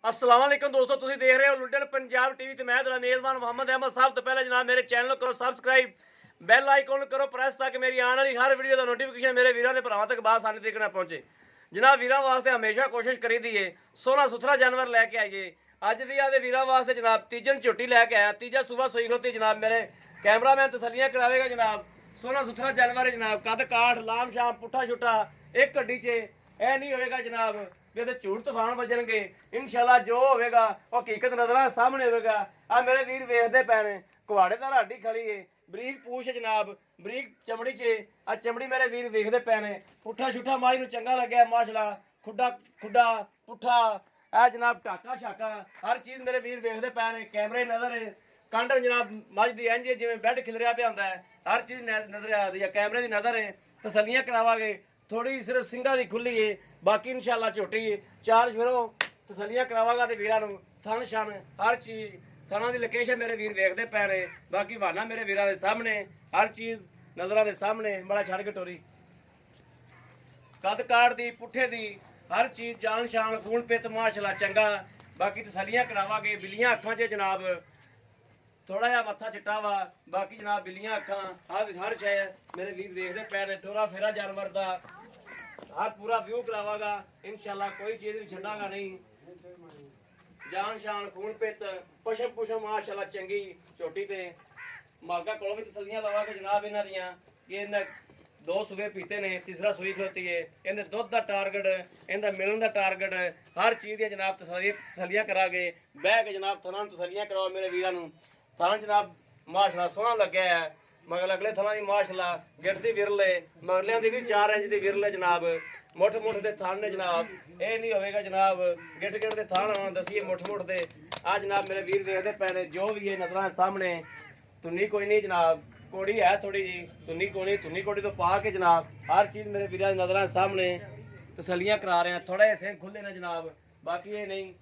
अस्सलाम वालेकुम दोस्तों, तुसीं देख रहे हो लुडन पंजाब टीवी ते मैं तेरा मेज़बान मोहम्मद अहमद साहब। तो पहले जनाब मेरे चैनल को करो सब्सक्राइब, बैल आइकॉन करो प्रेस ताकि मेरी आने वाली हर वीडियो का नोटिफिकेशन मेरे वीरों के भरावां तक आसानी तरीके नाल पहुंचे। जनाब वीरों वास्ते हमेशा कोशिश करी दी है सोहना सुथरा जानवर लैके आइए। अज भी आदे वीरों वास्ते जनाब तीजन झोटी लैके आया, तीजा सुबह सोई खलोती जनाब। मेरे कैमरामैन तसलियां करावेगा जनाब। सोहना सुथरा जानवर है जनाब, कद काठ लाम शाम पुट्ठा छुट्टा एक कड्डी च यह नहीं होएगा जनाब भी झूठ तूफान बजणगे। इंशाल्लाह जो होगा वो हकीकत नजर सामने होगा। आ मेरे वीर वेखते पे ने कुहाड़े का राडी खड़ी है, बरीक पूछ जनाब, बरीक चमड़ी च आ चमड़ी मेरे वीर वेखते पे ने। पुट्ठा छुट्ठा माई नूं चंगा लग्या माशाल्लाह, खुड्डा खुड्डा पुट्ठा आ जनाब, टाका छाका हर चीज़ मेरे वीर वेखते पे ने। कैमरे नजर है, कंड जनाब मझ दी इंज जिवें बैड खिलरिया पिया हुंदा है, हर चीज़ नजर आ रही है। कैमरे की नजर है, तसलियां करावांगे। थोड़ी सिर्फ सिंगा की खुली है, बाकी इंशाल्लाह झोटी है। चार फिरो तसलियां करावांगा ते वीरां नूं थन शन हर चीज़ थना की लोकेशन मेरे वीर वेखते पे ने। बाकी बहाना मेरे वीरां दे सामने हर चीज़ नजरां दे सामने। बड़ा छड़ के टोरी कद काट दी पुट्ठे दी हर चीज़ जान शान खून पित माशाल्लाह चंगा। बाकी तसलियां करावांगे। बिल्लियां अखां च जनाब थोड़ा जहा मत्था चिट्टा वा, बाकी जनाब बिल्लियां अखां हर शय मेरे वीर देखते पे ने। टोरा फेरा जानवर का हर पूरा व्यू करावागा इंशाल्लाह, कोई चीज़ नहीं छड्डांगा नहीं। जान शान खून पित पशम पुशम माशाल्लाह चंगी झोटी ते मालका कोल भी तसलियां लवांगे जनाब इन्हां दियां कि इन्हें दो सुबह पीते ने, तीसरा सुई खलोती है। इन्हें दुध का टारगेट, इनका मिलन का टारगेट, हर चीज़ की जनाब तसलियां करांगे। बह के जनाब थना तसलियां कराओ मेरे वीरां नूं। थाना जनाब माशाल्लाह सोहना लग्या है, मगर अगले थाना की माशाल्लाह गिरती विरले, मगलियां की भी 4 इंच की विरले जनाब। मुठ मुठ के थान ने जनाब, ये नहीं होगा जनाब गिट गिट के थान आना दसीए मुठ मुठ के। आ जनाब मेरे वीर वेखते पे ने, जो भी है नजर सामने। तुन्नी कोई नहीं जनाब, कोड़ी है थोड़ी जी, तुन्नी कोनी तुन्नी कोड़ी तो पा के जनाब हर चीज़ मेरे वीर नजर सामने तसलियां करा रहे हैं। थोड़े सिंह खुले ने जनाब, बाकी ये नहीं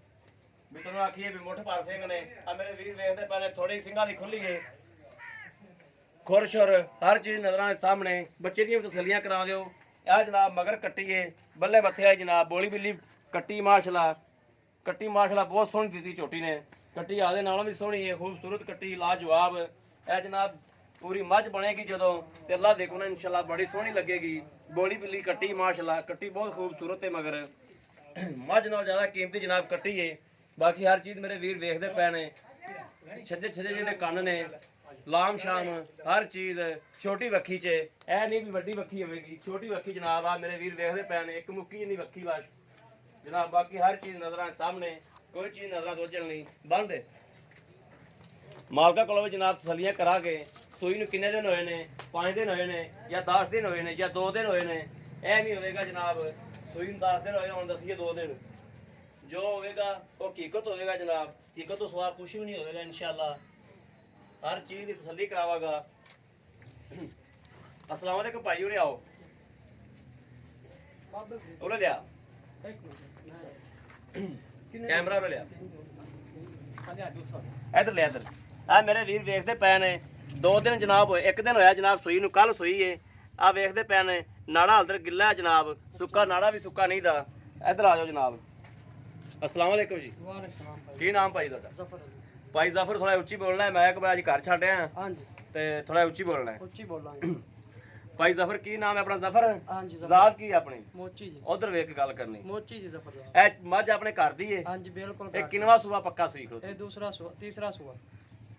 भी तुम आखिए भी मुठ भर सिंह ने। आ मेरे वीर वेखते पे ने, थोड़ी सिंगा की खुली है खुरश और हर चीज़ नजर सामने। बच्चे दी तसलियां करा दो। आ जनाब मगर कट्टी है बल्ले मथे आई जनाब, बोली बिल्ली कट्टी माशाल्लाह, कट्टी माशाल्लाह बहुत सोहनी दी झोटी ने। कट्टी आदे नालों भी सोहनी है, खूबसूरत कट्टी लाजवाब। ए जनाब पूरी मझ बनेगी जो तो अल्लाह देखो ना इंशाल्लाह बड़ी सोहनी लगेगी। बोली बिल्ली कट्टी माशाल्लाह, कट्टी बहुत खूबसूरत है मगर मझ नाल ज़्यादा कीमती जनाब कट्टी है। बाकी हर चीज़ मेरे वीर देखते पे ने, छज्जे छज्जे जिहड़े कन्न ने लाम शाम हर चीज़। छोटी वक्खी च ए नहीं भी वड्डी वक्खी होगी, छोटी वक्खी जनाब आ मेरे वीर देखते पे ने। एक मुक्की जिन्नी वक्खी बस जनाब, बाकी हर चीज़ नजर सामने, कोई चीज़ नजर दोजन नहीं बंद। मालका को जनाब तसलियां करा के सूई नूं किन्ने दिन होए ने, 5 दिन होए ने या 10 दिन होए ने या 2 दिन होए ने। यह नहीं होगा जनाब सूई नूं 10 दिन होए हुण दसीए 2 दिन। जो होगा वो हकीकत होगा जनाब, हकीकत तो सवाल कुछ भी नहीं होगा इंशाल्लाह। हर चीज़ की तसली करावागा। अस्सलाम वालेकुम भाई, उरे आओ, उरे लिया कैमरा उरे लिया, इधर लिया इधर। आ मेरे वीर वेखते पे ने 2 दिन जनाब होए, 1 दिन होया जनाब सूई नूं, कल सूई है। आ वेखते पे ने नाड़ा हल्दर गिला है जनाब, सुक्का नाड़ा भी सुक्का नहीं दा। इधर आ जाओ जनाब। अस्सलाम वालेकुम जी, की नाम भाई तुहाडा? भाई ज़फर, थोड़ा उच्ची बोलना है, मैं अज घर छड्ड आया ते थोड़ा उच्ची बोलना है। उच्ची बोलांगे। भाई ज़फर की नाम है अपना? ज़फर हां जी। ज़ात की अपनी? मोची जी। उधर वेख के गल करनी। मोची जी ज़फर। ए मझ अपने घर दी है? हां जी बिल्कुल। ए किनवा सुबह पक्का सूई खलोती? ए दूसरा सुबह, तीसरा सुबह।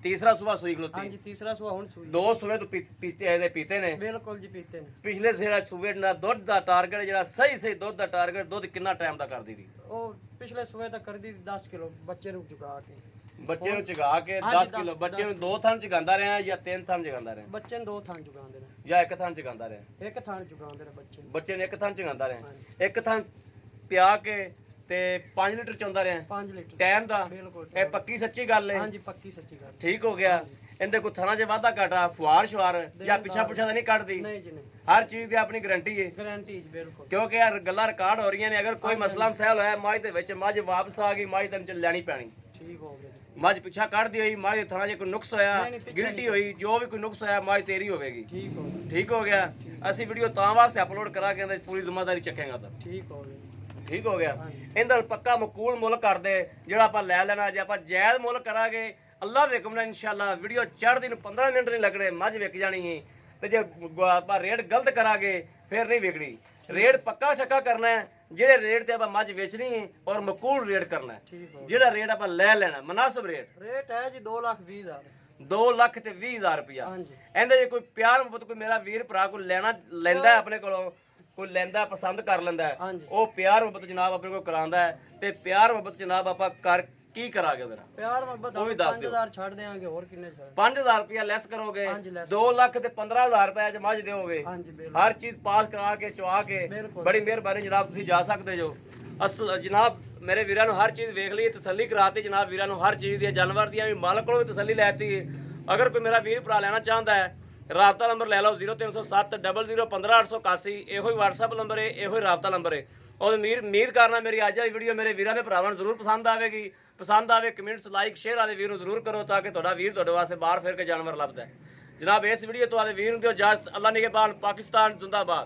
तीसरा सुबह सूई खलोती? हां जी तीसरा सुबह हुन सूई। 2 सुबह तो पीते ने? बिल्कुल जी पीते ने। पिछले सुबह दा दुध दा टारगेट जेड़ा सही सही दुध दा टारगेट, दुध कितना टाइम दा करदी थी? ओ पिछले सुबह तक कर दी 10 किलो बच्चे नु चुका के। बच्चे नु चगा के 10 किलो? बच्चे नु 2 थान चगांदा रहा या 3 थान चगांदा रहा? बच्चे ने 2 थान चुकांदे ने या 1 थान चगांदा रहा? 1 थान चुकांदे ने बच्चे। बच्चे ने 1 थान चगांदा रहा? 1 थान पिया के ते 5 लीटर चोंदा रहा? 5 लीटर टाइम दा? बिल्कुल। ए पक्की सच्ची गल है? हां जी पक्की सच्ची गल। ठीक हो गया। इंदे कोई थाना च वाधा घाटा फुआर शुआर या पिछा पुछा तो नहीं कटदी? नहीं जी नहीं, हर चीज़ की अपनी गारंटी है? गारंटी जी बिल्कुल। क्योंकि यार गल्लां रिकॉर्ड हो रही ने, अगर कोई मसला मसैल होया मझ दे विच, मझ वापस आ गई, मझ तैनूं लैनी पैनी। ठीक हो गया। मझ पिछा कढ़दी होई, मझ दे थाना च कोई नुक्स होया, नहीं, पिछा गिल्टी नहीं। होई, जो भी कोई नुक्स होया मझ तेरी होवेगी। ठीक हो गया। ठीक हो गया। असी वीडियो तां वास्ते अपलोड करा के पूरी जिम्मेदारी चकेंगा। तो ठीक हो गया। ਠੀਕ ਹੋ ਗਿਆ। ਹਾਂਜੀ। ਇਹਦਾ ਪੱਕਾ ਮਕੂਲ ਮੁੱਲ ਕਰਦੇ ਜਿਹੜਾ ਆਪਾਂ ਲੈ ਲੈਣਾ। ਜੇ ਆਪਾਂ ਜਾਇਜ਼ ਮੁੱਲ ਕਰਾਂਗੇ ਅੱਲਾਹ ਦੇ ਹੁਕਮ ਨਾਲ ਇਨਸ਼ਾਅੱਲਾ ਵੀਡੀਓ ਚੜ੍ਹਦੀ ਨੂੰ 15 ਮਿੰਟ ਨਹੀਂ ਲੱਗਣੇ, ਮੱਝ ਵਿਕ ਜਾਣੀ ਹੈ। ਤੇ ਜੇ ਆਪਾਂ ਰੇਟ ਗਲਤ ਕਰਾਂਗੇ ਫਿਰ ਨਹੀਂ ਵਿਕਣੀ। ਰੇਟ ਪੱਕਾ ਠੱਕਾ ਕਰਨਾ ਹੈ, ਜਿਹੜੇ ਰੇਟ ਤੇ ਆਪਾਂ ਮੱਝ ਵੇਚਣੀ ਹੈ ਔਰ ਮਕੂਲ ਰੇਟ ਕਰਨਾ ਹੈ। ਠੀਕ ਹੋ ਜਿਹੜਾ ਰੇਟ ਆਪਾਂ ਲੈ ਲੈਣਾ ਮੁਨਾਸਬ ਰੇਟ ਰੇਟ ਹੈ ਜੀ 2,20,000 2,20,000 ਰੁਪਇਆ। ਹਾਂਜੀ ਇਹਦੇ ਜੇ ਕੋਈ ਪਿਆਰ ਮੁਹੱਬਤ ਕੋਈ ਮੇਰਾ ਵੀਰ ਭਰਾ ਕੋਈ ਲੈਂਦਾ ਹੈ ਆਪਣੇ ਕੋਲੋਂ, ਕੋਈ ਲੈਂਦਾ ਪਸੰਦ ਕਰ ਲੈਂਦਾ ਹੈ, ਹਾਂਜੀ। ਉਹ ਪਿਆਰ ਮੁਹੱਬਤ ਜਨਾਬ ਆਪਣੇ ਕੋਲ ਕਰਾਉਂਦਾ ਹੈ। ਤੇ ਪਿਆਰ ਮੁਹੱਬਤ ਜਨਾਬ ਆਪਾਂ ਕਰ ਕੀ ਕਰਾਂਗੇ ਉਹਦੇ ਨਾਲ? ਪਿਆਰ ਮੁਹੱਬਤ ਉਹ ਵੀ ਦੱਸ ਦਿਓ। 5,000 ਛੱਡ ਦੇਾਂਗੇ, ਹੋਰ ਕਿੰਨੇ ਛੱਡ 5,000 ਰੁਪਇਆ ਲੈਸ ਕਰੋਗੇ, ਹਾਂਜੀ, less। 2 ਲੱਖ ਤੇ 15,000 ਰੁਪਏ ਚ ਮੱਝ ਦਿਓਗੇ। ਹਾਂਜੀ ਬਿਲਕੁਲ ਹਰ ਚੀਜ਼ ਪਾਸ ਕਰਾ ਕੇ ਚਵਾ ਕੇ ਬਿਲਕੁਲ। ਬੜੀ ਮਿਹਰਬਾਨੀ ਜਨਾਬ, ਤੁਸੀਂ ਜਾ ਸਕਦੇ ਜੋ। ਅਸਲ ਜਨਾਬ ਮੇਰੇ ਵੀਰਾਂ ਨੂੰ ਹਰ ਚੀਜ਼ ਵੇਖ ਲਈ, ਤਸੱਲੀ ਕਰਾਤੀ ਜਨਾਬ ਵੀਰਾਂ ਨੂੰ, ਹਰ ਚੀਜ਼ ਦੀ ਜਾਨਵਰ ਦੀਆਂ ਵੀ ਮਾਲਕ ਕੋਲੋਂ ਵੀ ਤਸੱਲੀ ਲੈਤੀ। ਅਗਰ ਕੋਈ ਮੇਰਾ ਵੀਰ ਭਰਾ ਲੈਣਾ ਚਾਹੁੰਦਾ ਹੈ, ਰਾਬਤਾ ਨੰਬਰ ਲੈ ਲਓ 0307 0015 ਇਹੋ ਹੀ WhatsApp ਨੰਬਰ ਹੈ, ਇਹੋ ਹੀ ਰਾਬਤਾ ਨੰਬਰ ਹੈ। ਔਰ ਉਮੀਦ ਕਰਨਾ ਮੇਰੀ ਅੱਜ ਵਾਲੀ ਵੀਡੀਓ ਮੇਰੇ ਵੀਰਾਂ ਦੇ ਭਰਾਵਾਂ ਨੂੰ ਜ਼ਰੂਰ ਪਸੰਦ ਆਵੇਗੀ। ਪਸੰਦ ਆਵੇ ਕਮੈਂਟਸ ਲਾਈਕ ਸ਼ੇਅਰ ਵਾਲੇ ਵੀਰ ਨੂੰ ਜ਼ਰੂਰ ਕਰੋ ਤਾਂ ਕਿ ਤੁਹਾਡਾ ਵੀਰ ਤੁਹਾਡੇ ਵਾਸਤੇ ਬਾਹਰ ਫਿਰ ਕੇ ਜਾਨਵਰ ਲੱਭਦਾ ਹੈ। ਜਨਾਬ ਇਸ ਵੀਡੀਓ ਤੋਂ ਆਲੇ ਵੀਰ ਨੂੰ ਦਿਓ ਇਜਾਜ਼ਤ। ਅੱਲਾ ਨਿਗਹਿਬਾਨ, ਪਾਕਿਸਤਾਨ ਜ਼ਿੰਦਾਬਾਦ।